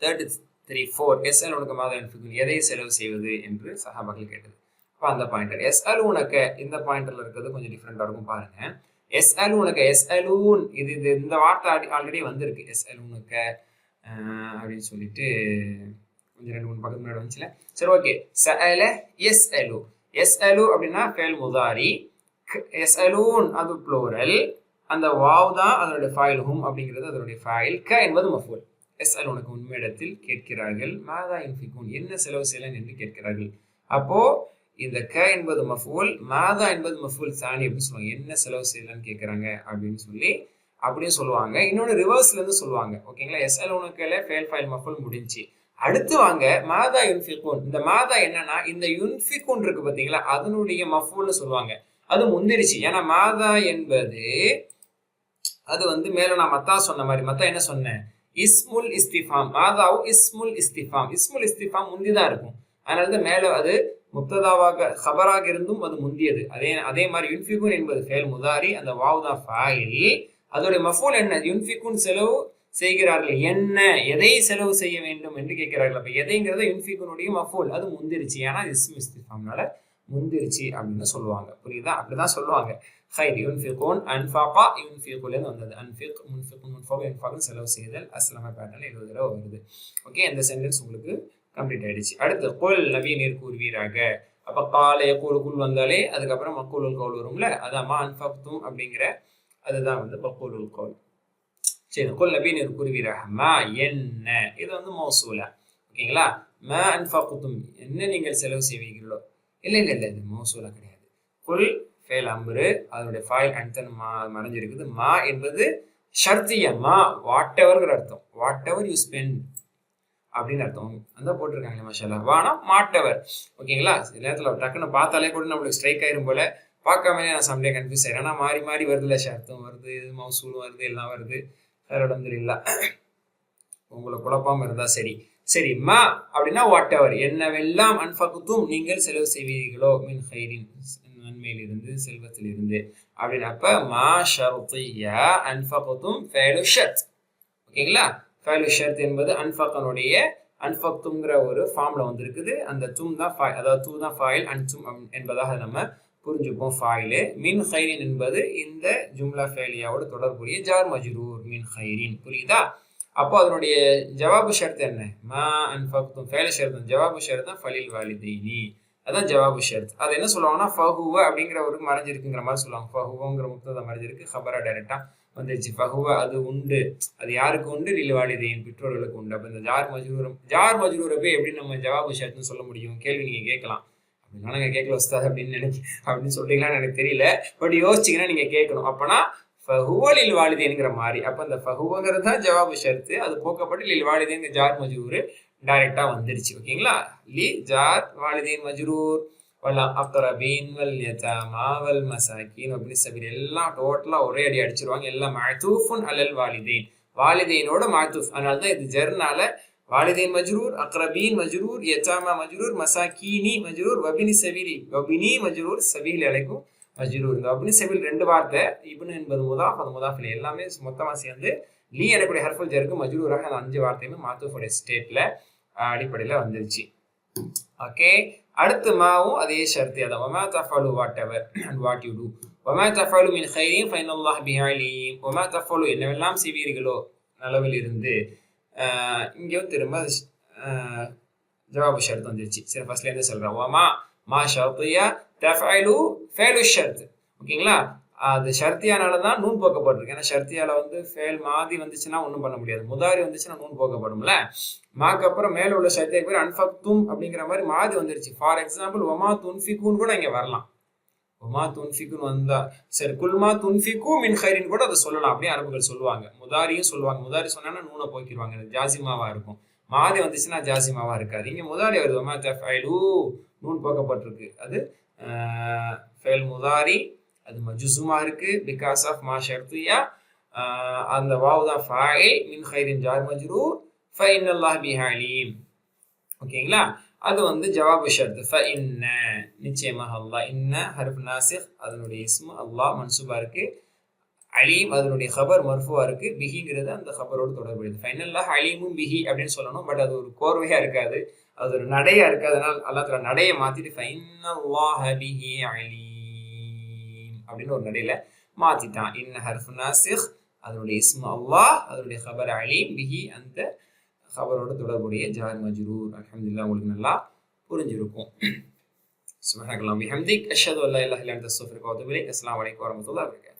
33(4) எஸ்அல் உனக்கு மாதா யுன்ஃபிகூன், எதை செலவு செய்வது என்று சஹாபாக்கள் கேட்டது. அப்போ அந்த பாயிண்டர் எஸ்அல் உனக்கு, இந்த பாயிண்டர்ல இருக்கிறது கொஞ்சம் டிஃப்ரெண்டாக இருக்கும் பாருங்க. எஸ்அல் உனக்கு, எஸ்அலூன், இந்த வார்த்தை ஆல்ரெடி வந்திருக்கு. எஸ்அல் உனக்கு அப்படின்னு சொல்லிட்டு கொஞ்சம் 2-3 பக்கத்துக்கு முன்னாடி வந்துச்சுல. சரி, ஓகே. சஅல யஸ்அலு, யஸ்அலு அப்படின்னா ஃபேல் முதாரி, யஸ்அலூன் அது ப்ளூரல். அந்த வாவ் தான் அதனுடைய ஃபைல், ஹும் அப்படிங்கிறது அதனுடைய ஃபைல், க என்பது மஃபூல். எஸ்அல் உனக்கு உண்மையிடத்தில் கேட்கிறார்கள், மாதா யுன்ஃபிகூன் என்ன செலவு செய்யலாம் என்று கேட்கிறார்கள். அப்போ இந்த க என்பது மஃபூல், மாதா என்பது மஃபூல் சானி அப்படின்னு சொல்லுவாங்க. என்ன செலவு செய்யலாம்னு கேட்குறாங்க அப்படின்னு சொல்லி அப்படியும் சொல்லுவாங்க. இன்னொன்று ரிவர்ஸ்ல இருந்து சொல்லுவாங்க. ஓகேங்களா? எஸ்அல் உனக்குல ஃபேல் ஃபைல் மஃபூல் முடிஞ்சு, அடுத்து வாங்க மாதா யுன்ஃபிகூன். இந்த மாதா என்னன்னா இந்த யுன்ஃபிகூன் இருக்கு பார்த்தீங்களா, அதனுடைய மஃபூல்னு சொல்லுவாங்க. அது முந்திருச்சு. ஏன்னா மாதா என்பது அது வந்து மேல நான் மத்தா சொன்ன மாதிரி, மத்தா என்ன சொன்னேன், இஸ்முல் இஸ்திஃபாம். மாதாவும் இஸ்முல் இஸ்திஃபாம், இஸ்முல் இஸ்திஃபாம் முந்திதான் இருக்கும். அதனால தான் மேல அது முப்ததாவாக ஹபராக இருந்தும் அது முந்தியது. அதே மாதிரி யுன்ஃபிகூன் என்பது ஃபேல் முதாரி, அந்த வாவ் தான் ஃபைல். அதோடைய மஃபூல் என்ன, யுன்ஃபிகூன் செலவு செய்கிறார்கள், என்ன எதை செலவு செய்ய வேண்டும் என்று கேட்கிறார்கள். அப்ப எதைங்கிறத யுன்ஃபிகூனுடைய மஃபூல், அது முந்திருச்சு. ஏன்னா இஸ்மு இஸ்திஃபாம்னால முந்திருச்சு அப்படின்னு சொல்லுவாங்க. புரியுதா? அப்படிதான் சொல்லுவாங்க. ஹைர் யுன்ஃபிகூன், அன்ஃபகா யுன்ஃபிகுலேருந்து வந்தது. அன்ஃபிக், முன்ஃபிக், முன்ஃபக, யுன்ஃபகுன்னு செலவு செய்தல். அஸ்லம பேட்டர்ல 70 தடவை வருது. ஓகே, இந்த சென்டென்ஸ் உங்களுக்கு கம்ப்ளீட் ஆயிடுச்சு. அடுத்து குல், நபி நீர் கூறுவீராக. அப்ப கால யகூல், குல் வந்தாலே அதுக்கப்புறம் மக்கூலுல் கவுல் வரும்ல, அதான் மா அன்ஃபக்தும் அப்படிங்கிற, அதுதான் வந்து மக்கூலுல் கவுல். சரி, குல் நபி நீர் கூறுவீராக. மா என்ன, இது வந்து மௌசூலா. ஓகேங்களா? மா அன்ஃபக்தும் என்ன நீங்கள் செலவு செய்வீர்களோ, இல்லை இது மௌசூலா கிடையாது. குல் ஃபேல் அம்ரு, அதனுடைய ஃபைல் அன்தன் மறைஞ்சிருக்குது. மா என்பது ஷர்த்தியா, மா வாட் எவர்ங்கிற அர்த்தம், வாட் எவர் யூ ஸ்பெண்ட் அப்படின்னு அர்த்தம். அந்த போட்டிருக்காங்க மாஷால்லா. வானா மாட்டவர். ஓகேங்களா? சில நேரத்தில் டக்குன்னு பார்த்தாலே கூட நம்மளுக்கு ஸ்ட்ரைக் ஆயிரும் போல, பார்க்காம நான் சம்டே கன்ஃபியூஸ் ஆயிடும். ஆனால் மாறி மாறி வருதுல்ல, ஷர்த்தும் வருது, மௌசூலும் வருது, எல்லாம் வருது. அல்ஹம்துலில்லாஹ். உங்களுக்கு குழப்பாம இருந்தா சரி. சரி, மா அப்படின்னா வாட் எவர், என்னவெல்லாம் அன்ஃபக்தும் நீங்கள் செலவு செய்வீர்களோ, மின் ஹைரின் நன்மையிலிருந்து, செல்வத்திலிருந்து அப்படின்னு. அப்ப மா ஷர்தியா அன்ஃபக்தும் ஃபைலு ஷர்த். ஓகேங்களா? ஃபைலு ஷர்த் என்பது அன்ஃபக்னுடைய, அன்ஃபக்துங்கிற ஒரு ஃபார்ம்ல வந்திருக்குது. அந்த தும் தான் ஃபைல், அதாவது தூ தான் ஃபைல், அன்தும் என்பதாக நம்ம புரிஞ்சுப்போம் ஃபைலு. மின் ஹைரின் என்பது இந்த ஜும்லா ஃபைலியாவோட தொடர்புடைய ஜார் மஜ்ரூர், மின் ஹைரின். புரியுதா? அப்போ அதனுடைய ஜவாபு ஷர்த் என்ன, மா அன்ஃபக்தும் ஃபைலு ஷர்த், ஜவாபு ஷர்த் தான் ஃபலில் வாலிதைனி, அதான் ஜவாபு ஷர்த். அது என்ன சொல்லுவாங்கன்னா ஃபஹுவ அப்படிங்கிற ஒரு மறைஞ்சிருக்குங்கிற மாதிரி சொல்லுவாங்க. ஃபஹுவங்கிற முக்ததா மறைஞ்சிருக்கு, ஹபரா டைரக்டா வந்துருச்சு. ஃபஹுவ அது உண்டு, அது யாருக்கு உண்டு? லில் வாலிதைன், பெற்றோர்களுக்கு உண்டு. அப்ப இந்த ஜார் மஜ்ரூரை போய் எப்படி நம்ம ஜவாபு ஷர்த்னு சொல்ல முடியும்? கேள்வி நீங்க கேட்கலாம். அப்படின்னா நாங்க கேட்கல உஸ்தாத் அப்படின்னு சொல்றீங்களான்னு எனக்கு தெரியல. பட் யோசிச்சீங்கன்னா நீங்க கேட்கணும். அப்பனா ஃபஹுவ லில் வாலிதைன்ங்கிற மாதிரி. அப்ப அந்த ஃபஹுவங்கிறது தான் ஜவாபு ஷர்த்து. அது போக்கப்பட்டு லில் வாலிதைன் ஜார் மஜ்ரூர் டைரக்டா வந்துருச்சு. ஓகேங்களா? லி ஜார் வாலிதைன் மஜ்ரூர் வல் அக்ரபீன் வல் யதாமா வல் மசாகின் வப்னி சபீல் எல்லாம் டோட்டலா ஒரே அடி அடிச்சிருவாங்க. எல்லாம் மஅதூஃபுன் அலல் வாலிதைன், வாலிதைனோட மஅதூஃப். அதனால தான் இது ஜர்னால வாலிதைன் மஜ்ரூர், அக்ரபீன் மஜ்ரூர், யதாமா மஜ்ரூர், மசாகீனி மஜ்ரூர், வபினி சபீலி வபினி மஜ்ரூர், சபீல் அலைக்கும் மஜ்ரூர். இந்த வபினி சபீல் ரெண்டு வார்த்தை, இப்னு என்பது முதாஃப், அது முதாஃப் இலைஹி, எல்லாமே மொத்தமா சேர்ந்து லீ எனக்கூடிய ஹர்ஃபுல் ஜருக்கு மஜ்ரூராக அந்த 5 வார்த்தையுமே மாத்தூஃபுடைய ஸ்டேட்ல அடிப்படையில் வந்துருச்சு. ஓகே, அடுத்து மாவும் அதே ஷர்த்தி அதான். வமா தஃபலு whatever and what you do, வமா தஃபலு மின் கைரின் ஃபைனல்லாஹ் பிஹி அலீம். வமா தஃபலு என்னவெல்லாம் செய்வீர்களோ நலவில் இருந்து, இங்கேயும் திரும்ப ஜவாபு ஷர்த் வந்துருச்சு. சரி, ஃபர்ஸ்ட்ல இருந்து சொல்றேன். வமா மா ஷர்த்தியா தஃபலு ஃபேலு ஷர்த். ஓகேங்களா? அது ஷர்த்தியானால தான் நூன் போக்கப்பட்டிருக்கு. ஏன்னா ஷர்த்தியால வந்து ஃபேல் மாதி வந்துச்சுன்னா ஒன்றும் பண்ண முடியாது. முதாரி வந்துச்சுன்னா நூன் போக்கப்படும்ல. மாக்கு அப்புறம் மேல உள்ள ஷர்த்தியாக்கு பேர் அன்ஃபக்தும் அப்படிங்கிற மாதிரி மாதி வந்துருச்சு. ஃபார் எக்ஸாம்பிள் ஒமா துன்ஃபிகுன்னு கூட இங்க வரலாம். ஒமா துன்ஃபிகுன்னு வந்தா சரி, குல்மா துன்ஃபிகு மின் கைரின் கூட அதை சொல்லலாம். அப்படியே அரபுகள் சொல்லுவாங்க. முதாரியும் சொல்லுவாங்க. முதாரி சொன்னா நூனை போக்கிடுவாங்க, ஜாசிமாவா இருக்கும். மாதி வந்துச்சுன்னா ஜாசிமாவா இருக்காது. இங்க முதாரி வருது. ஒமா தஃபைலு நூன் போக்கப்பட்டிருக்கு. அது ஃபேல் முதாரி, அது மஜ்ஸூமா இருக்கு பிகாஸ் ஆஃப் மா ஷர்த்தியா. அந்த வாவ் தான் ஃபாயில், மின் கைரின் ஜார் மஜ்ரூர், ஃபைனல்லாஹ் பிஹி அலீம். ஓகேங்களா? அது வந்து ஜவாபு ஷர்த். ஃபஇன்ன நிச்சயமாக அல்லாஹ், இன்ன ஹர்ஃப் நாசிக், அதனுடைய இஸ்மு அல்லாஹ் மன்சூபா இருக்கு. அலீம் அதனுடைய ஹபர் மர்ஃபுவா இருக்கு. பிஹிங்கிறது அந்த ஹபரோடு தொடர்புடையது. ஃபைனல்லாஹ் அலீமும் பிஹி அப்படின்னு சொல்லணும். பட் அது ஒரு கோர்வையா இருக்காது, அது ஒரு நடையா இருக்கு. அதனால அல்லாஹ் தஆலா நடையை மாத்திட்டு ஃபைனல்லாஹ பிஹி அலீம் அப்படின்னு ஒரு நடையில மாத்திட்டான். இன்ன ஹர்ஃப் நாசிக், அதனுடைய இஸ்மு அல்லாஹ், அதனுடைய ஹபர் அலீம், பிஹி அந்த ஹபரோட தொடர்புடைய ஜார் மஜ்ரூர். அல்ஹம்துலில்லாஹ், உங்களுக்கு நல்லா புரிஞ்சிருக்கும். சுப்ஹானக்கல்லாஹு வபிஹம்திக், அஷ்ஹது அல்லா இலாஹா இல்லா அன்த அஸ்தக்ஃபிருக வ அத்தூபு இலைக். அஸ்ஸலாமு அலைக்கும் வரஹ்மத்துல்லாஹி வபரகாத்துஹு.